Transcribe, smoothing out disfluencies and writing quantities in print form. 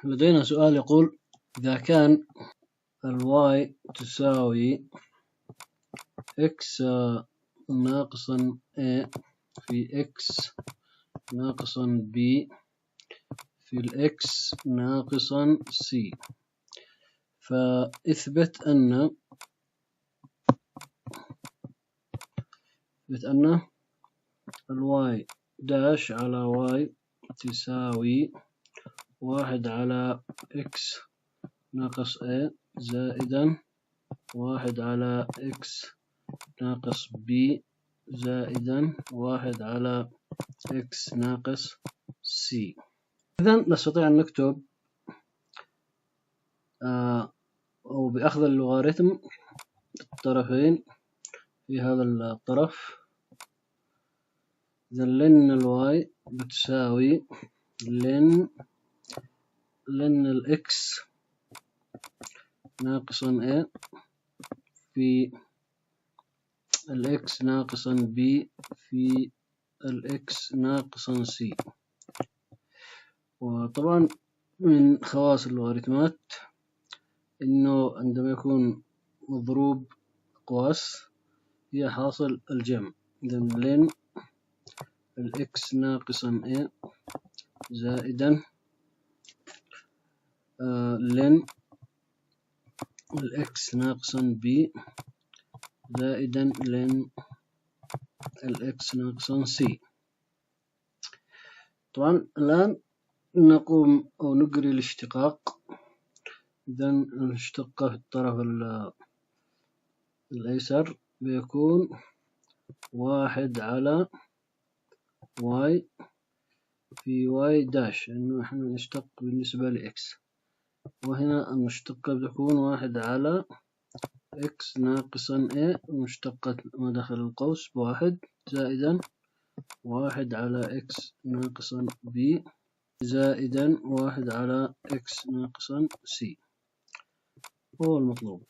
لدينا سؤال يقول إذا كان الواي تساوي x ناقصا a في x ناقصا b في x ناقصا c، فاثبت أن الواي داش على واي تساوي 1 على x ناقص a زائدا 1 على x ناقص b زائدا 1 على x ناقص c. إذن نستطيع أن نكتب أو بأخذ اللوغاريتم الطرفين في هذا الطرف. إذن لن الواي بتساوي لن الإكس ناقصا A في الإكس ناقصا B في الإكس ناقصا C. وطبعا من خواص اللوغاريتمات إنه عندما يكون مضروب أقواس هي حاصل الجمع. إذن لن الإكس ناقصا A زائدا لن الإكس ناقصا B زائدا لن الإكس ناقصا C. طبعا الآن نقوم أو نجري الاشتقاق. إذن نشتق في الطرف الأيسر بيكون 1 على واي في واي داش، لأنه إحنا نشتق بالنسبة لإكس، وهنا المشتقة بتكون 1 على إكس ناقصا A مشتقة ما داخل القوس ب1 زائدا 1 على إكس ناقصا B زائدا 1 على إكس ناقصا C هو المطلوب.